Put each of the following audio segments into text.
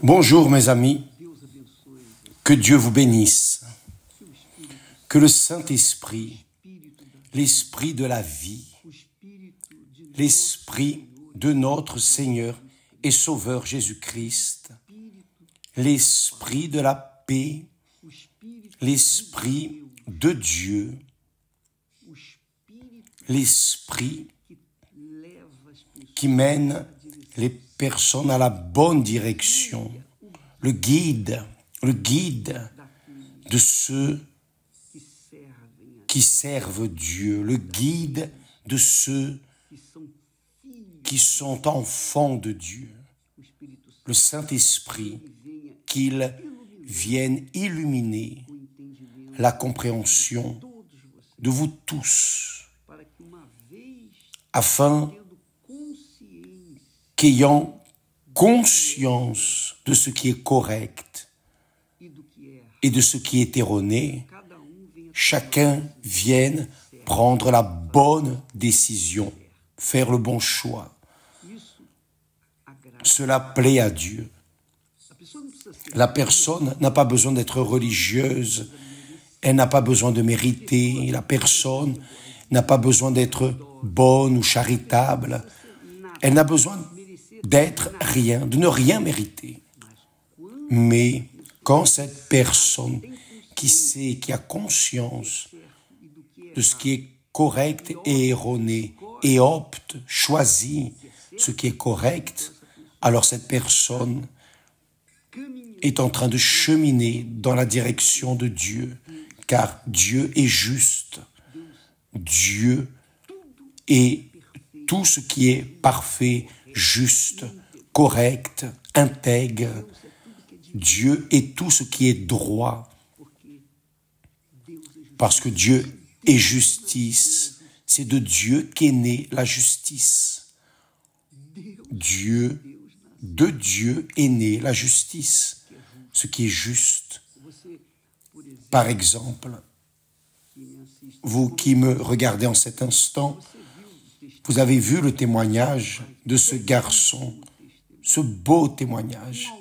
Bonjour mes amis, que Dieu vous bénisse, que le Saint-Esprit, l'Esprit de la vie, l'Esprit de notre Seigneur et Sauveur Jésus-Christ, l'Esprit de la paix, l'Esprit de Dieu, l'Esprit qui mène les personnes à la bonne direction, le guide de ceux qui servent Dieu, le guide de ceux qui sont enfants de Dieu, le Saint-Esprit, qu'il vienne illuminer la compréhension de vous tous, afin qu'ayant conscience de ce qui est correct et de ce qui est erroné, chacun vienne prendre la bonne décision, faire le bon choix. Cela plaît à Dieu. La personne n'a pas besoin d'être religieuse, elle n'a pas besoin de mériter, la personne n'a pas besoin d'être bonne ou charitable, elle n'a besoin d'être rien, de ne rien mériter. Mais quand cette personne qui sait, qui a conscience de ce qui est correct et erroné, et opte, choisit ce qui est correct, alors cette personne est en train de cheminer dans la direction de Dieu, car Dieu est juste. Dieu est tout ce qui est parfait, juste, correct, intègre. Dieu est tout ce qui est droit, parce que Dieu est justice. C'est de Dieu qu'est née la justice. De Dieu est née la justice, ce qui est juste. Par exemple, vous qui me regardez en cet instant, vous avez vu le témoignage de ce garçon, ce beau témoignage,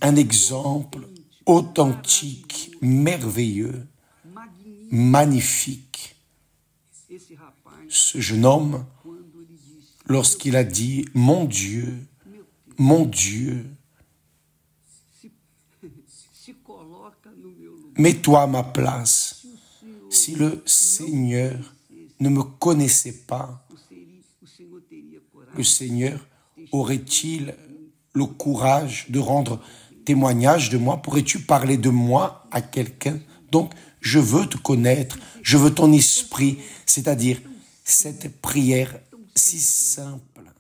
un exemple authentique, merveilleux, magnifique. Ce jeune homme, lorsqu'il a dit « Mon Dieu, mets-toi à ma place. Si le Seigneur ne me connaissait pas, le Seigneur aurait-il le courage de rendre témoignage de moi? Pourrais-tu parler de moi à quelqu'un? Donc, je veux te connaître, je veux ton esprit, c'est-à-dire cette prière si simple,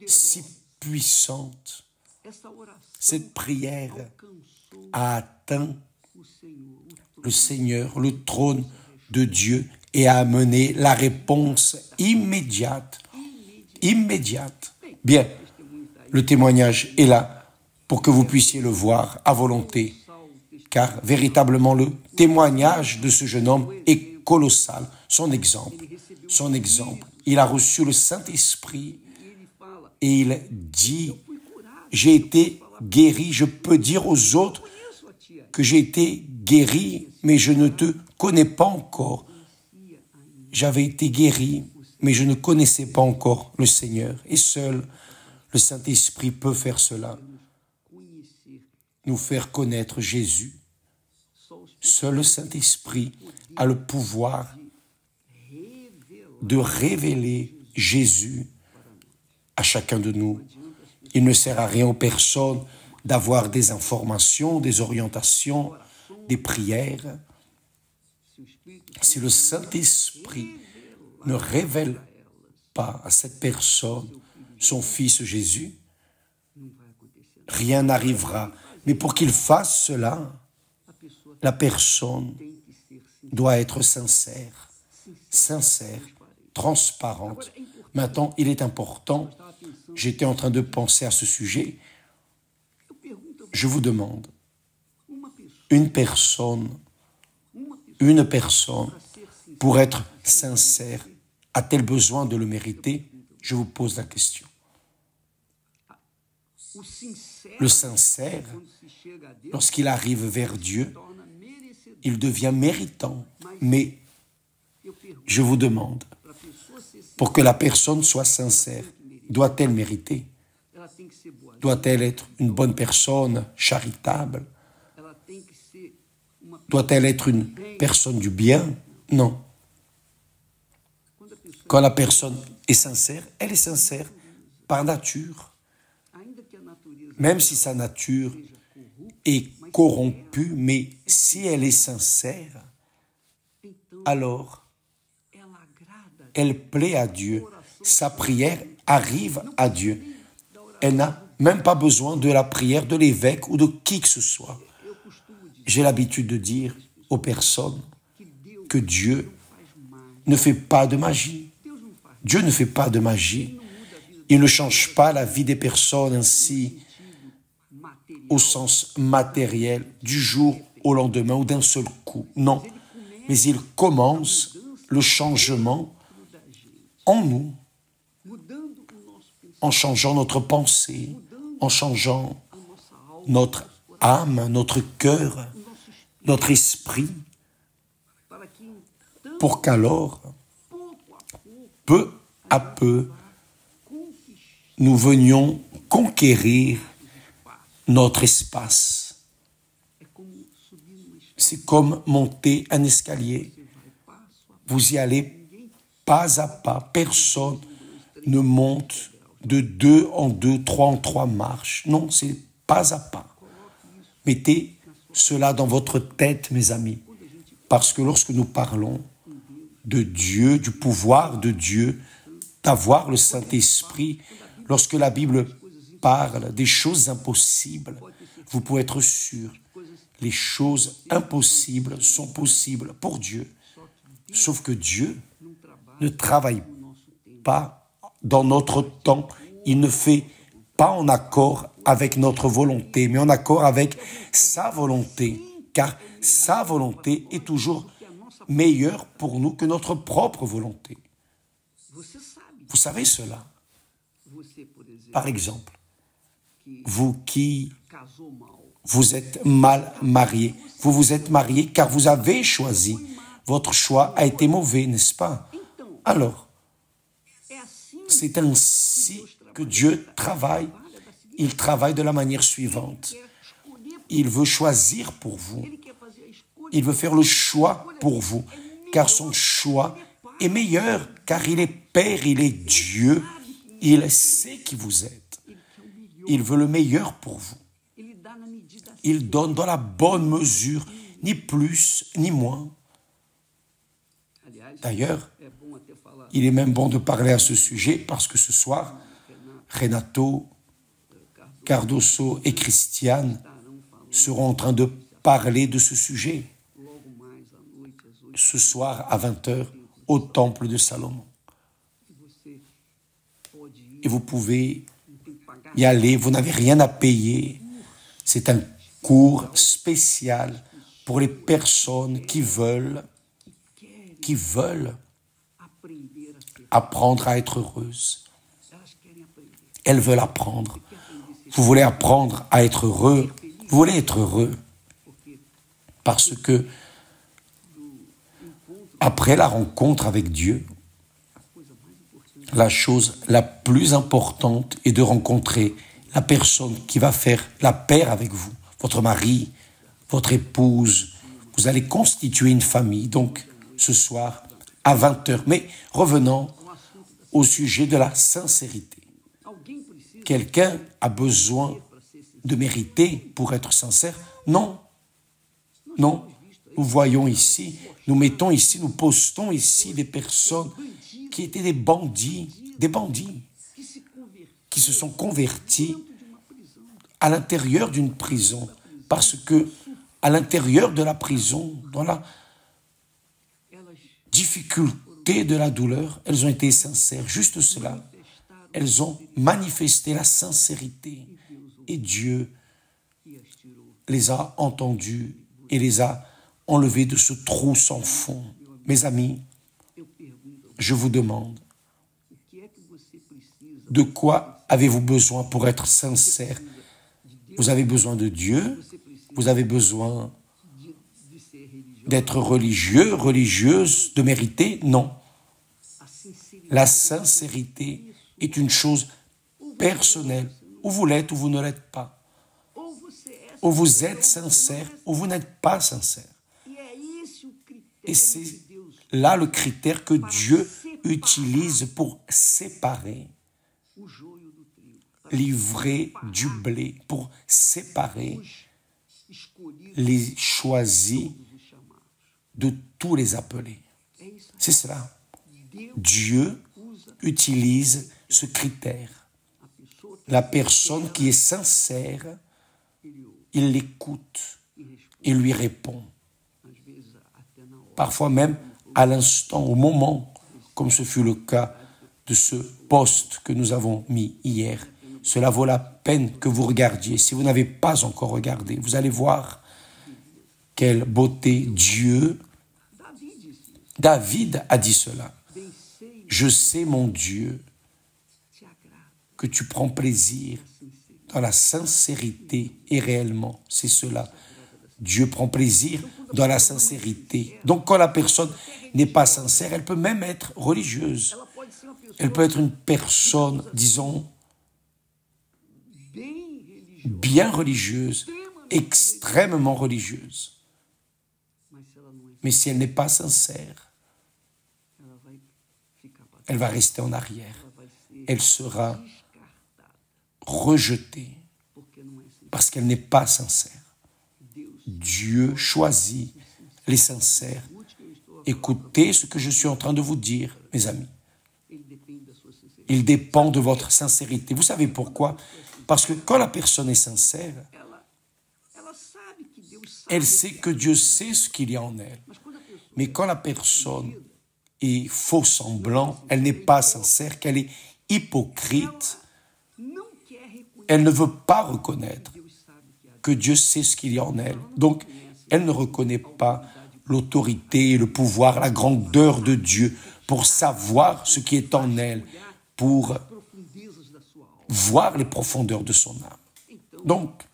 si puissante. Cette prière a atteint le Seigneur, le trône de Dieu, et a amené la réponse immédiate. Bien, le témoignage est là pour que vous puissiez le voir à volonté, car véritablement le témoignage de ce jeune homme est colossal. Son exemple, il a reçu le Saint-Esprit et il dit « J'ai été guéri, je peux dire aux autres que j'ai été guéri, mais je ne te connais pas encore. J'avais été guéri, mais je ne connaissais pas encore le Seigneur. Et seul le Saint-Esprit peut faire cela, nous faire connaître Jésus. Seul le Saint-Esprit a le pouvoir de révéler Jésus à chacun de nous. Il ne sert à rien aux personnes d'avoir des informations, des orientations, des prières. Si le Saint-Esprit ne révèle pas à cette personne son Fils Jésus, rien n'arrivera. Mais pour qu'il fasse cela, la personne doit être sincère, transparente. Maintenant, il est important, j'étais en train de penser à ce sujet, je vous demande, une personne, pour être sincère, a-t-elle besoin de le mériter? Je vous pose la question. Le sincère, lorsqu'il arrive vers Dieu, il devient méritant. Mais je vous demande, pour que la personne soit sincère, doit-elle mériter? Doit-elle être une bonne personne, charitable? Doit-elle être une personne du bien? Non. Quand la personne est sincère, elle est sincère par nature. Même si sa nature est corrompue, mais si elle est sincère, alors elle plaît à Dieu. Sa prière arrive à Dieu. Elle n'a même pas besoin de la prière de l'évêque ou de qui que ce soit. J'ai l'habitude de dire aux personnes que Dieu ne fait pas de magie. Dieu ne fait pas de magie. Il ne change pas la vie des personnes ainsi, au sens matériel, du jour au lendemain ou d'un seul coup. Non, mais il commence le changement en nous, en changeant notre pensée, en changeant notre âme, notre cœur, notre esprit, pour qu'alors, peu à peu, nous venions conquérir notre espace. C'est comme monter un escalier. Vous y allez pas à pas. Personne ne monte de 2 en 2, 3 en 3 marches. Non, c'est pas à pas. Mettez cela dans votre tête, mes amis, parce que lorsque nous parlons de Dieu, du pouvoir de Dieu, d'avoir le Saint-Esprit, lorsque la Bible parle des choses impossibles, vous pouvez être sûr, les choses impossibles sont possibles pour Dieu. Sauf que Dieu ne travaille pas dans notre temps, il ne fait pas en accord avec notre volonté, mais en accord avec sa volonté, car sa volonté est toujours meilleure pour nous que notre propre volonté. Vous savez cela? Par exemple, vous qui vous êtes mal marié, vous vous êtes marié car vous avez choisi. Votre choix a été mauvais, n'est-ce pas? Alors, c'est ainsi que Dieu travaille. Il travaille de la manière suivante. Il veut choisir pour vous. Il veut faire le choix pour vous, car son choix est meilleur, car il est Père, il est Dieu, il sait qui vous êtes. Il veut le meilleur pour vous. Il donne dans la bonne mesure, ni plus ni moins. D'ailleurs, il est même bon de parler à ce sujet parce que ce soir, Renato, Cardoso et Christiane seront en train de parler de ce sujet ce soir à 20h au temple de Salomon. Et vous pouvez y aller, vous n'avez rien à payer. C'est un cours spécial pour les personnes qui veulent apprendre à être heureuses. Elles veulent apprendre. Vous voulez apprendre à être heureux. Vous voulez être heureux. Parce que après la rencontre avec Dieu, la chose la plus importante est de rencontrer la personne qui va faire la paire avec vous, votre mari, votre épouse. Vous allez constituer une famille, donc ce soir à 20h. Mais revenons au sujet de la sincérité. Quelqu'un a besoin de mériter pour être sincère? Non. Non. Nous voyons ici, nous mettons ici, nous postons ici des personnes qui étaient des bandits, qui se sont convertis à l'intérieur d'une prison, parce que à l'intérieur de la prison, dans la difficulté de la douleur, elles ont été sincères, juste cela. Elles ont manifesté la sincérité et Dieu les a entendues et les a enlevées de ce trou sans fond. Mes amis, je vous demande, de quoi quoi avez-vous besoin pour être sincère? Vous avez besoin de Dieu, vous avez besoin d'être religieux, religieuse, de mériter? Non. La sincérité est une chose personnelle. Ou vous l'êtes ou vous ne l'êtes pas. Ou vous êtes sincère ou vous n'êtes pas sincère. Et c'est là le critère que Dieu utilise pour séparer l'ivraie du blé, pour séparer les choisis de tous les appelés. C'est cela. Dieu utilise ce critère. La personne qui est sincère, il l'écoute et lui répond. Parfois même à l'instant, au moment, comme ce fut le cas de ce post que nous avons mis hier. Cela vaut la peine que vous regardiez. Si vous n'avez pas encore regardé, vous allez voir quelle beauté Dieu. David a dit cela. Je sais, mon Dieu, que tu prends plaisir dans la sincérité et réellement. C'est cela. Dieu prend plaisir dans la sincérité. Donc quand la personne n'est pas sincère, elle peut même être religieuse. Elle peut être une personne, disons, bien religieuse, extrêmement religieuse. Mais si elle n'est pas sincère, elle va rester en arrière. Elle sera rejetée parce qu'elle n'est pas sincère. Dieu choisit les sincères. Écoutez ce que je suis en train de vous dire, mes amis. Il dépend de votre sincérité. Vous savez pourquoi? Parce que quand la personne est sincère, elle sait que Dieu sait ce qu'il y a en elle. Mais quand la personne est faux semblant, elle n'est pas sincère, qu'elle est hypocrite, elle ne veut pas reconnaître que Dieu sait ce qu'il y a en elle. Donc, elle ne reconnaît pas l'autorité, le pouvoir, la grandeur de Dieu pour savoir ce qui est en elle, pour voir les profondeurs de son âme. Donc,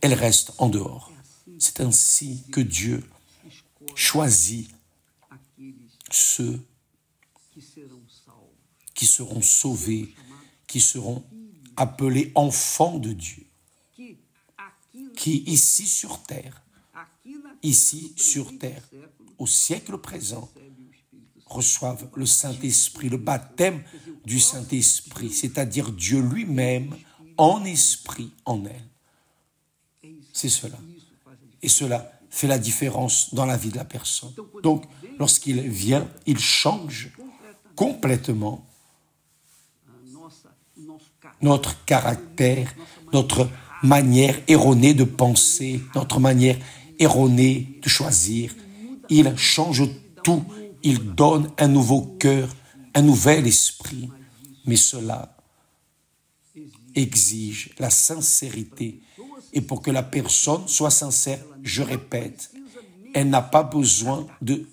elle reste en dehors. C'est ainsi que Dieu choisit ceux qui seront sauvés, qui seront appelés enfants de Dieu, qui ici sur terre, au siècle présent, reçoivent le Saint-Esprit, le baptême du Saint-Esprit, c'est-à-dire Dieu lui-même en esprit en elle. C'est cela. Et cela fait la différence dans la vie de la personne. Donc, lorsqu'il vient, il change complètement notre caractère, notre manière erronée de penser, notre manière erronée de choisir. Il change tout. Il donne un nouveau cœur, un nouvel esprit. Mais cela exige la sincérité. Et pour que la personne soit sincère, je répète, elle n'a pas besoin de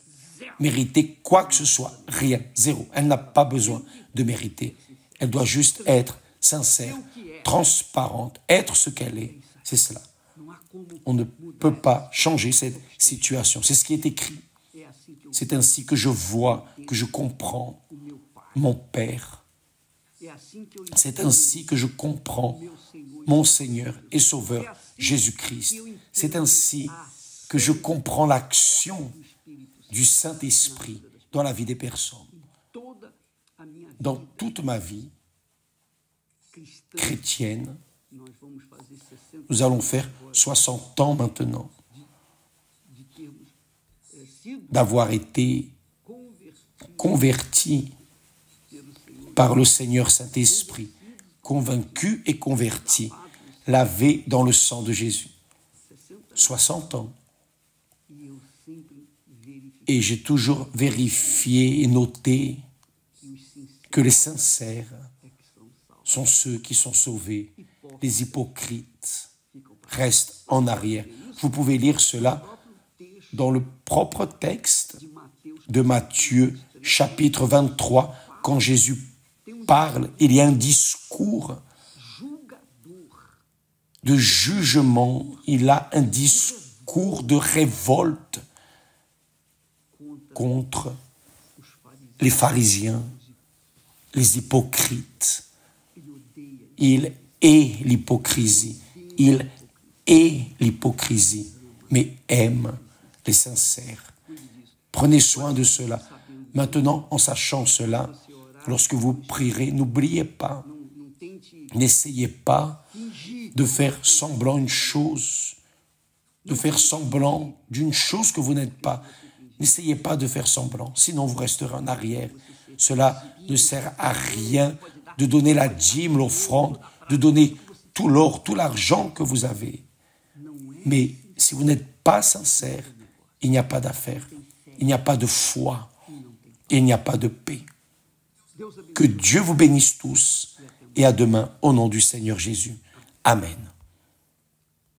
mériter quoi que ce soit. Rien, zéro. Elle n'a pas besoin de mériter. Elle doit juste être sincère, transparente, être ce qu'elle est. C'est cela. On ne peut pas changer cette situation. C'est ce qui est écrit. C'est ainsi que je vois, que je comprends mon Père. C'est ainsi que je comprends mon Seigneur et Sauveur Jésus-Christ. C'est ainsi que je comprends l'action du Saint-Esprit dans la vie des personnes. Dans toute ma vie chrétienne, nous allons faire 60 ans maintenant d'avoir été convertis par le Seigneur Saint-Esprit, convaincus et convertis, lavés dans le sang de Jésus. 60 ans. Et j'ai toujours vérifié et noté que les sincères sont ceux qui sont sauvés. Les hypocrites restent en arrière. Vous pouvez lire cela dans le propre texte de Matthieu, chapitre 23, quand Jésus parle, il y a un discours discours de jugement, il a un discours de révolte contre les pharisiens, les hypocrites. Il est l'hypocrisie. Il est l'hypocrisie, mais aime les sincères. Prenez soin de cela. Maintenant, en sachant cela, lorsque vous prierez, n'oubliez pas, n'essayez pas de faire semblant une chose, de faire semblant d'une chose que vous n'êtes pas. N'essayez pas de faire semblant, sinon vous resterez en arrière. Cela ne sert à rien de donner la dîme, l'offrande, de donner tout l'or, tout l'argent que vous avez. Mais si vous n'êtes pas sincère, il n'y a pas d'affaire, il n'y a pas de foi, et il n'y a pas de paix. Que Dieu vous bénisse tous et à demain au nom du Seigneur Jésus. Amen.